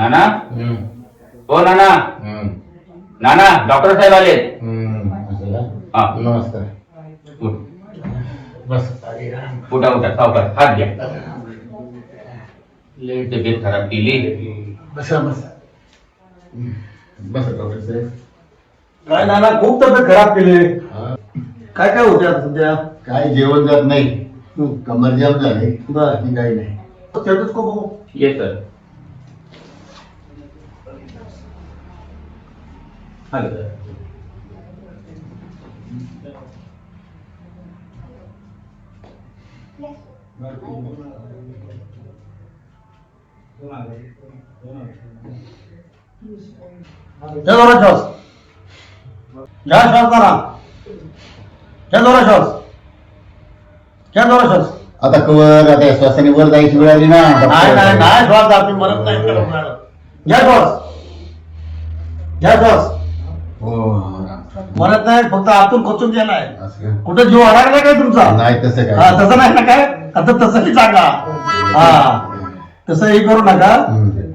नाना हो नाना नाना डॉक्टर साहेब आले. नमस्कार. बस उठा उठा सावकार हात घ्या. लई तब्येत खराब केली. बसा बसा बसा डॉक्टर साहेब. काय नाना खूप तब्येत खराब केली. काय काय होते आता सध्या? काय जेवण जात नाही, कमर जाम झाले. बरं काही नाही. स्टेटोस्कोप बघू. ये सर. घ्या जोरात श्वास. घ्या श्वास करा. घ्या जोरात श्वास. घ्या जोरात श्वास. आता कवर आता या श्वासाने वर जायची वेळ आली ना. नाही नाही नाही श्वास जाते मरत नाही. घ्या श्वास. घ्या श्वास. मरत नाही, फक्त आतून खोचून गेलाय. कुठे जीव अडकला काय तुमचा? नाही तसं काय. हा तसं नाही ना काय. आता तसंही सांगा. हा तसंही करू नका.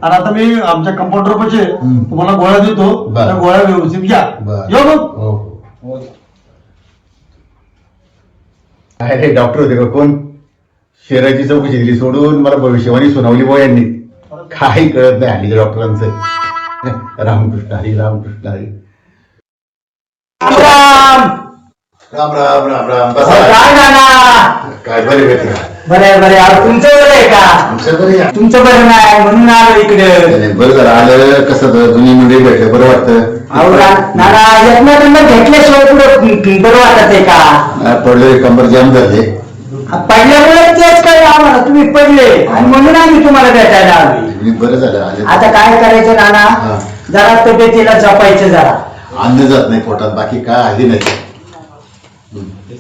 आणि आता मी आमच्या कंपाऊंडर पाशी तुम्हाला गोळ्या देतो. त्या गोळ्या व्यवस्थित घ्या. येऊ मग. अरे डॉक्टर होते का कोण? शहराची चौकशी दिली सोडून मला भविष्यवाणी सुनावली बो यांनी. काही कळत नाही हल्ली डॉक्टरांचं. रामकृष्ण हरी रामकृष्ण हरी. राम राम राम राम. काय नाना काय बरे भेटले? बरे बरे. तुमचं बरं आहे का? आमचं बरे. तुमचं बरं नाही म्हणून आलो इकडे. बरं झालं आलं. कसं जुनी मंडळी भेटलं बरं वाटतं. नाना एकमेकांना भेटल्याशिवाय पुढे बरं वाटत आहे का? पडले कंबर जाम झाले. पडल्यामुळे तेच काय आम्हाला तुम्ही पडले आणि म्हणून आम्ही तुम्हाला भेटायला आलो. बरं झालं आले. आता काय करायचं नाना, जरा तब्येतीला जपायचं. जरा अन्न जात नाही पोटात, बाकी काय आली नाही.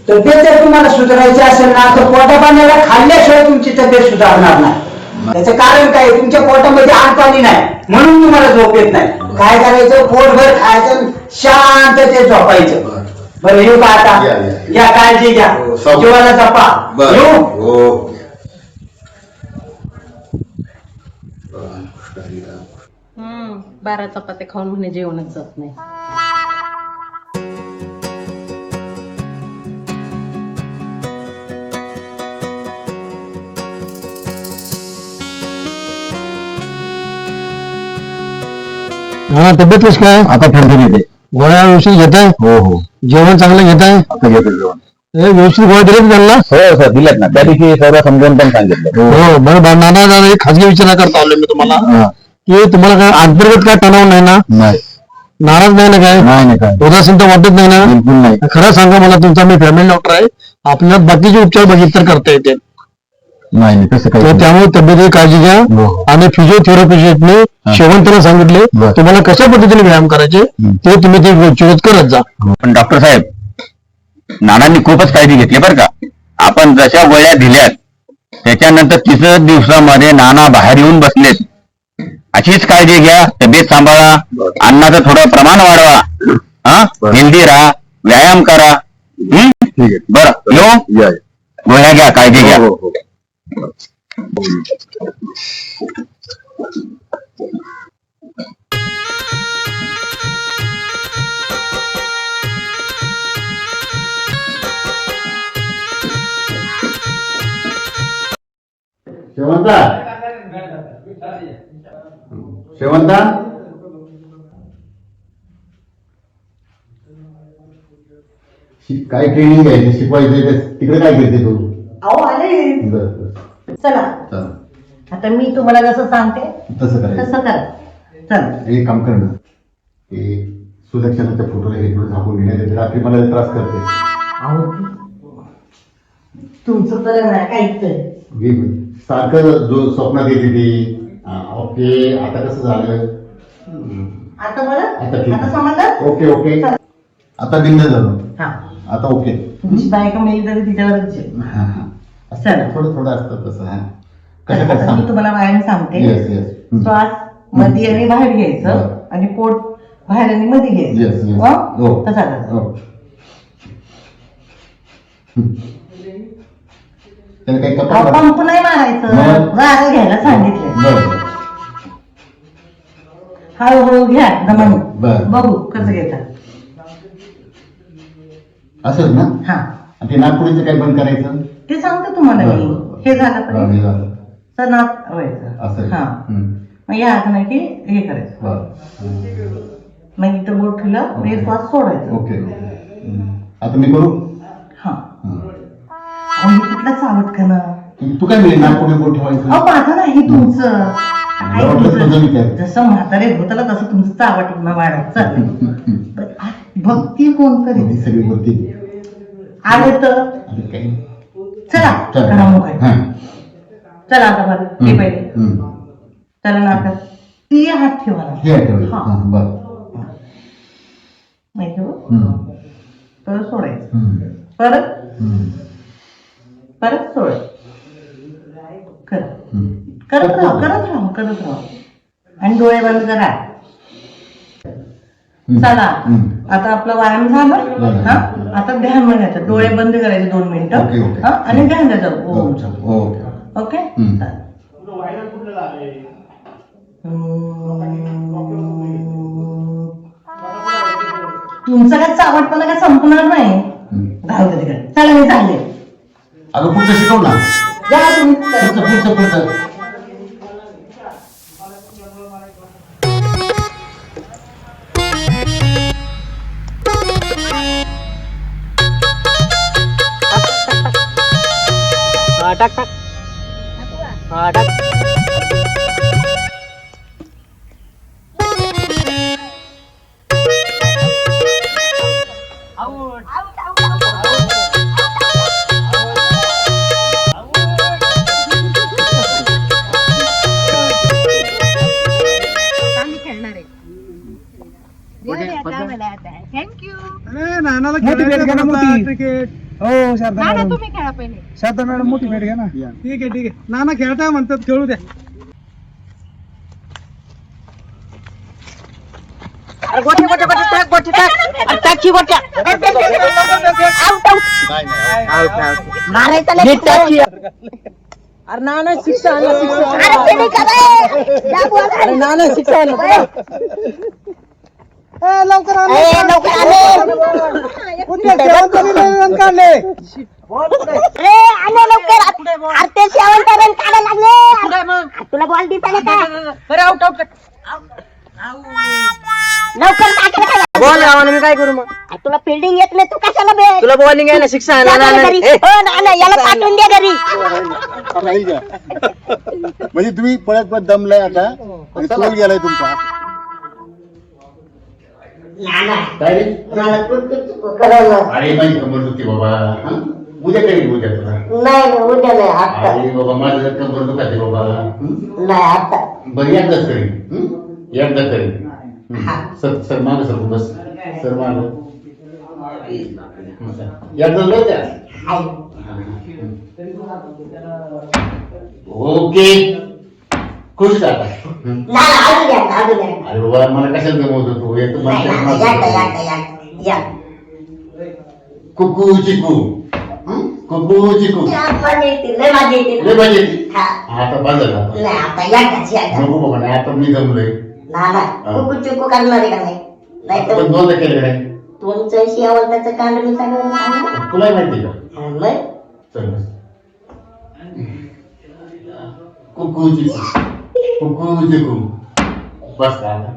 तब्येत जर तुम्हाला सुधारायची असेल ना तर पोटा पाण्याला खाल्ल्याशिवाय तुमची तब्येत सुधारणार नाही. त्याचं कारण काय? तुमच्या पोटामध्ये आणपाणी नाही म्हणून तुम्हाला झोप येत नाही. काय करायचं? पोटभर खायचं, शांत ते झोपायचं. बरं येऊ का आता? या काळजी घ्या, जीवाला जपा. येऊ. 12 चपात्या खाऊन म्हणे जेवणच जात नाही. हा तब्येत कशी काय? आता ठणठण येते. गोळ्या व्यवस्थित घेत आहे? हो हो. जेवण चांगलं घेत आहे? आता घेतो जेवण. व्यवस्थित गोळ्या दिलेत त्यांना? हो सर दिलेत ना. त्या दिवशी सर्व समजावून पण सांगितलं. हो बरं. नाना दादा एक खाजगी विचार करता आलो मी तुम्हाला की तुम्हाला काय अंतर्गत काय तणाव नाही ना? नाही. नाराज नाही ना? काय नाही काय उदासीनता वाटत नाही ना? बिलकुल नाही. खरं सांगा मला, तुमचा मी फॅमिली डॉक्टर आहे. आपल्याला बाकीचे उपचार बघितले तर करता येते. नाही तसं काही. त्यामुळे तब्येतीची काळजी घ्या. आणि फिजिओथेरपिस्टने शेवंतीला सांगितले तुम्हाला कशा पद्धतीने व्यायाम करायचे ते तुम्ही ते व्यवस्थित करत जा. पण डॉक्टर साहेब, नानांनी खूपच काळजी घेतली बरं का. आपण जशा गोळ्या दिल्यात त्याच्यानंतर 3 दिवसामध्ये नाना बाहेर येऊन बसलेत. अशीच काळजी घ्या, तब्येत सांभाळा, अन्नाचं थोडं प्रमाण वाढवा, हेल्दी राहा, व्यायाम करा. बरं येऊ. गोळ्या घ्या, काळजी घ्या. शेवंता शेवंता काय ट्रेनिंग घ्यायची, शिकवायचं तिकडे काय करते तू? अहो आले. चला आता मी तुम्हाला जसं सांगते तसं करायचं. तसं करा. चला एक काम कर ना, ते सुलक्षणाच्या फोटोला हे थोडं झाकून घेण्यात रात्री मला त्रास करते. अहो तुमचं तर नाही काहीच. सारखं जो स्वप्नात येते ती. ओके आता कसं झालं? आता बरं? आता ठीक. आता समजलं? Okay okay. आता बिंद झालं. आता ओके. तुमची बायका मिळली तरी तिच्यावरच चला. थोडं थोडं असतं तसं. आता मी तुम्हाला व्यायाम सांगते. श्वास मध्ये आणि बाहेर घ्यायचं आणि पोट बाहेर आणि मध्ये घ्यायचं. तसा काही पंप नाही मारायचं, जागा घ्यायला सांगितलं. हळूहळू घ्या दमाने बरं. बघू कसं घेतात. असंच ना? हा आणि ते नागपुरीचं काय बंद करायचं? ते सांगतो तुम्हाला मी. बरं. हे झालं हा, पण हे झालं. तर नाक व्हायचं. असं हा हम्म. मग या हाताने की हे करायचं. बरं. मग इथं बोट ठेवलं हे श्वास सोडायचं. ओके. आता मी करू? हा हं. अहो, हे कुठलं चावट का ना. तू काय मिळेल नागपुरी बोट ठेवायचं? अहो माझं नाही तुमचं. मला वाटलं तुझं विचार. जसं म्हातारे होतं तसं तुमचं चावट वाढत चाललं. भक्ती कोण करेल ती सगळी वरती. आलं तर आता काही चला चला. करा मोकळे. हां. चला आता बरं हे पहिले हं. चला नाटक ती हात ठेवा ना. हे आठवलं. हा. हां, बरं. नाही ठेवू हं. परत सोडायचं. हं. परत हं. परत सोडायचं. कर हं. करत राहा आणि डोळे बंद करा. हं. चला हं. आता आपला व्यायाम झाला. झाला. हा आता ध्यान म्हणायचं. डोळे बंद करायचे 2 मिनिटं. Okay, okay. हा, आणि ध्यान द्यायचं ओमचं. ओके. ओके हं. तुमचं काय चावटपणा काय संपणार नाही. हं. घालू दे तिकडे. चला मी चालले. अगं पुढचं शिकव ना. जा तुम्ही. पुढचं. मोठी भेट घ्या ना मोठी क्रिकेट हो शारदा मॅडम तुम्ही खेळा पहिले. शारदा मॅडम मोठी भेट घ्या ना. ठीक आहे नाना खेळताय म्हणतात खेळू द्या. अरे नाना शिक्षा नाना शिक्षा लवकर काढले तुला बॉल दिसायला का लवकर बॉल मी काय करू मग. तुला फिल्डिंग येत नाही तू कशाला बे तुला बॉलिंग आहे ना शिक्षा आहे जा ना. बरं घरी. हो ना याला पाठवून द्या घरी. राहील का? म्हणजे तुम्ही पळत दमलाय आता आणि तोल गेलाय तुमचा. काय रे? अरे माझी कंबर दुखते बाबा. हं? उद्या करेल उद्या तुला. नाही उद्या नाही आता अरे बाबा माझं कंबर दुखाते बाबा. हं? नाही आता बरं एकदाच करेन. हं? एकदा करेन. सर सर माग सर बस सर माग एकदा लय द्या. ओके खुश झाला. नाही अजून द्या अजून द्या अरे बाबा मला कशाला गमवतो तू एक तर या कुकू चिकू. कुकू चिकू लय माझी येते लय मजा येते. हा. आता बंद झाला. नाही आता या नको बाबा नाही आता मी जमलोय. नाना कुकू चुकू करणार आहे का नाही नाहीतर पण दोनदा केलं नाही तुमचं शेवंताचं कांड मी सगळं सांगणार. तुला माहिती का? मग चल बस. कुकू चिकू कुकू चिकू बस का आता?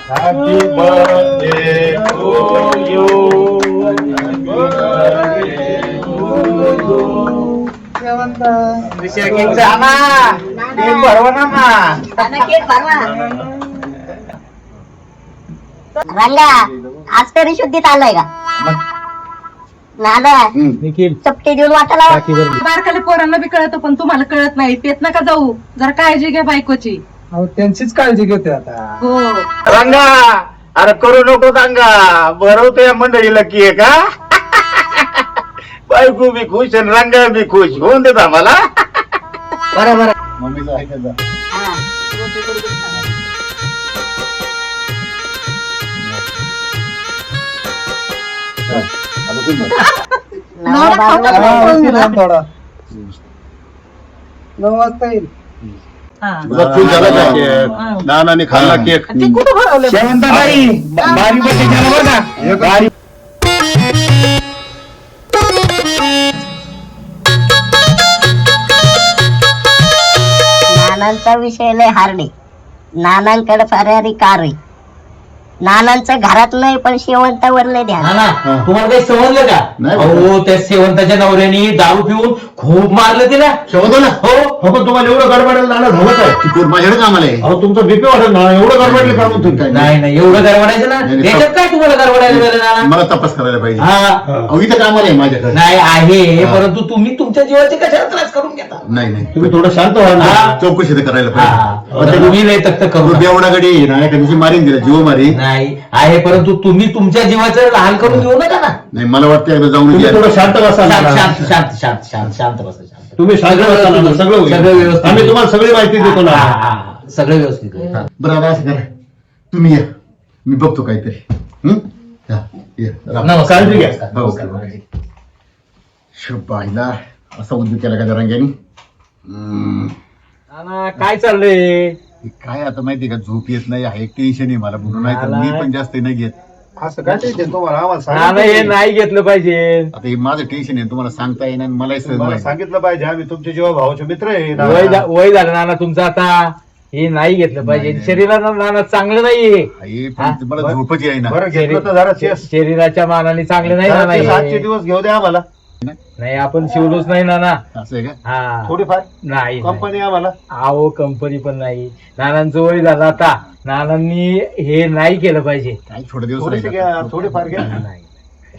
Happy birthday to you. रंगा आज तरी शुद्धीत आलाय का नाना चपटी देऊन वाटायला बारकाले पोरांना बी कळतं पण तुम्हाला कळत नाही. पेत नका जाऊ. जरा काळजी घ्या बायकोची. अहो त्यांचीच काळजी घेते आता. हो रंगा अरे करू नको सांगा बरवतो या मंडळीला की आहे का बायको बी खुश आणि रंगा बी खुश होऊन देत आम्हाला. बरोबर मम्मीचं ऐकत जा. आता तुम्ही बघा. नवरा खाऊ का हा, पळून उशीर गेला? झाला थोडा 9 वाजता येईल. हा. तुला तू झाला का केक? नानाने खाल्ला केक. ते कुठं भरवले बारी बसली त्याला बघा. बारी नानांचा विषय लय हार्डे. नानांकडे फरारी कार आहे. नानांचं घरात नाही पण शेवंतावर लय ध्यान. ना तुम्हाला काही समजलं का? नाही. अहो त्या शेवंताच्या नवऱ्याने दारू पिऊन खूप मारलं तिला. शेवतो ना हो हो पण तुम्हाला एवढं गडबडायला नाना झालं काय? ती कोण माझ्याकडे कामाला आहे. अहो तुमचं बीपी वाढत ना एवढं गडबडले का म्हणतो काय? नाही नाही एवढं गरवडायचं ना. नाही, नाही. त्याच्यात काय तुम्हाला गरवडायला मिळालं ना? मला तपास करायला पाहिजे. हा अहो इथं कामाला आहे माझ्याकडे. नाही आहे हा. परंतु तुम्ही तुमच्या जीवाचे कशाला त्रास करून घेता? नाही नाही तुम्ही थोडं शांत व्हा ना. हा. चौकशी तर करायला हा. पाहिजे. आता तुम्ही लय तक्त करू नका. एवढा गडी आहे ना एका दिवशी मारीन दिला जीव मारी. नाही आहे परंतु तुम्ही तुमच्या जीवाचं लहान करून घेऊ नका ना. नाही मला वाटतं एकदा जाऊन तुम्ही या. थोडं शांत बसा शांत ना. शांत शांत शांत शांत शांत बसा शांत. तुम्ही शांत बसा ना. सगळं होईल. सगळं व्यवस्थित. आम्ही तुम्हाला सगळी माहिती देतो ना. हा, हा, हा. सगळं व्यवस्थित होईल. बरं आता असं करा तुम्ही या मी बघतो काहीतरी. हं? या, या. नमस्कार काळजी घ्या. नमस्कार, हो, नमस्कार. हो. शबाईला असा उद्योग केला का रंग्यानी. काय चाललंय? काय आता माहितीये का झोप येत नाही आहे टेन्शन आहे मला म्हणून नाही तर मी पण जास्त नाही घेत. असं काय ते तुम्हाला आम्हाला हे सांगितलं नाही घेतलं पाहिजे. आता हे माझं टेन्शन आहे तुम्हाला सांगता येईना आणि मलाही सहज तुम्हाला नाही. सांगितलं पाहिजे आम्ही तुमचे जेव्हा भावाचे मित्र आहे ना. वय झालं नाना तुमचं आता. हे नाही घेतलं पाहिजे. नाही. शरीराला नाना चांगलं नाहीये. हे पण मला झोपच येईना. बरं घेतलं तर जरा चेस शरीराच्या मानाने चांगलं नाही नाना हे. आजचे दिवस घेऊ द्या आम्हाला नाही आपण शिवलोच नाही नाना. असं आहे का? हा थोडीफार नाही कंपनी आम्हाला. अहो कंपनी पण नाही. नानांचं वय झालं आता. नानांनी हे नाही केलं पाहिजे. काय थोडे दिवस थोडीशी राहिले घ्या आता. थोडीफार घ्या. नाही.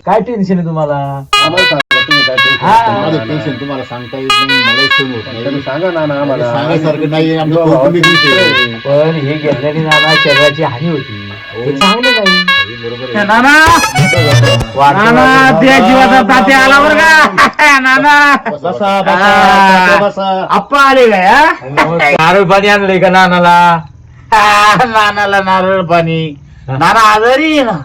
काय टेन्शन आहे तुम्हाला? आम्हाला सांगा तुम्ही काय tension हा. घेता. माझं टेन्शन तुम्हाला सांगता येत नाही मलाही सहन होत तुम्ही नाही. सांगा ना ना आम्हाला. सांगायसारखं नाही आमचं जेव्हा कौटुंबिक भावाचे विषय आहे. मित्र आहे. पण हे घेतल्याने नाना शरीराची हानी होती. हे चांगलं नाही. बरोबर आहे. त्या जीवाचा तात्या आला बरं का नाना. बसा बसा बसा. आप्पा आले काय? नारळ पाणी आणलंय का नानाला? नानाला नारळ पाणी. नाना आजारी आहे ना.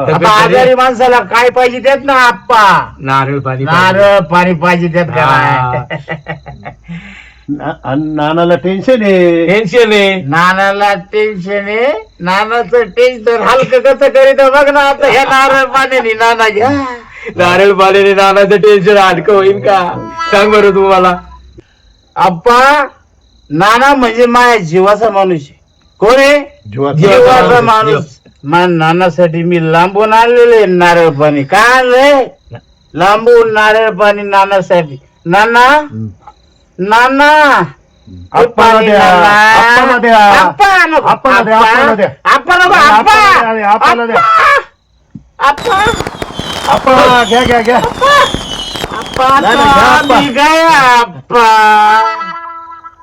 तब्येत आता आजारी माणसाला काय पाहिजे त्यात ना आप्पा. नारळ पाणी नारळ पाणी पाहिजे त्यात हा. काय. आणि नानाला टेन्शन आहे. टेन्शन आहे. नानाला टेन्शन आहे. नानाचं टेन्शन हलकं कसं करीत बघ ना आता ह्या नारळ पाण्याने नाना घ्या. नारळ पाण्याने नानाचं टेन्शन हलकं होईल का? सांग बरं तुम्हाला. आप्पा नाना म्हणजे माझ्या जीवाचा माणूस आहे. कोण आहे? जीवाचा माणूस. नानासाठी मी लांबून आणलेले नारळ पाणी. काय आणलंय? लांबून नारळ पाणी नानासाठी. नाना नाना आप्पाला द्या. आप्पाला द्या. आप्पा नको. आप्पाला द्या. आप्पाला द्या. आप्पा नको. आप्पाला द्या. आप्पाला द्या. आप्पा आप्पा घ्या घ्या घ्या. आप्पा नाही, नाही, घ्या, आप्पा. मी काय आप्पा.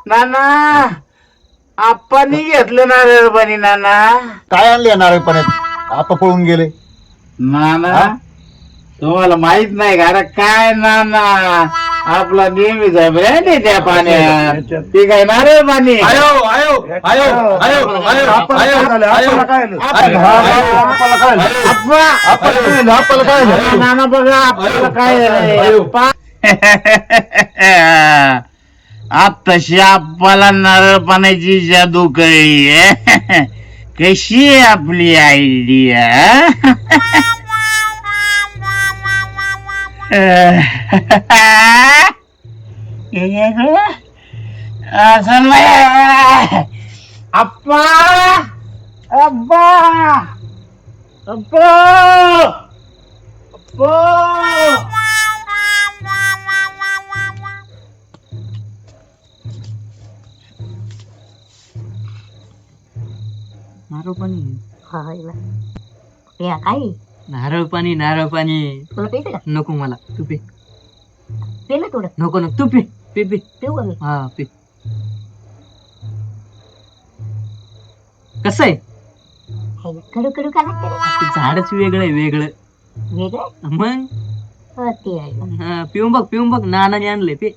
नाना आप्पानी घेतलं नारळ पाणी. नाना काय आणले नारळ पाण्यात आपा पळून गेले. नाना तुम्हाला माहित नाही का? अरे काय नाना आपला नेहमीच आहे ब्रँड आहे त्या पाण्यात. ते काय नारळ पाणी. आयो आयो आयो आयो आयो आप्पाला काय झालं? आप्पाला काय झालं? आप्पा. आप्पाला काय झालं? आप्पा. आप्पाला काय झालं? आप्पाला काय झालं? नाना बघा आपल्याला काय झालंय. आप्पा. आत्ताशी आप्पाला नारळ पाण्याची जादू कळली. कशी आहे आपली आयडिया? असं नाही. आप्पा अब्बा अब्बा अब्बा. नारळ पाणी. काय नारळ पाणी. नारळ पाणी तुला पेटे का? नको मला. तू पे. पेलं थोडं नको नको तू पे. पे पे. पेऊ का मी? हा पे. कसं आहे? कडू कडू का लागतं रे? ते झाडच वेगळं आहे वेगळं. वेगळं मग हो, ते आहे. हा, पिऊन बघ पिऊन बघ. नानाने आणलंय पे.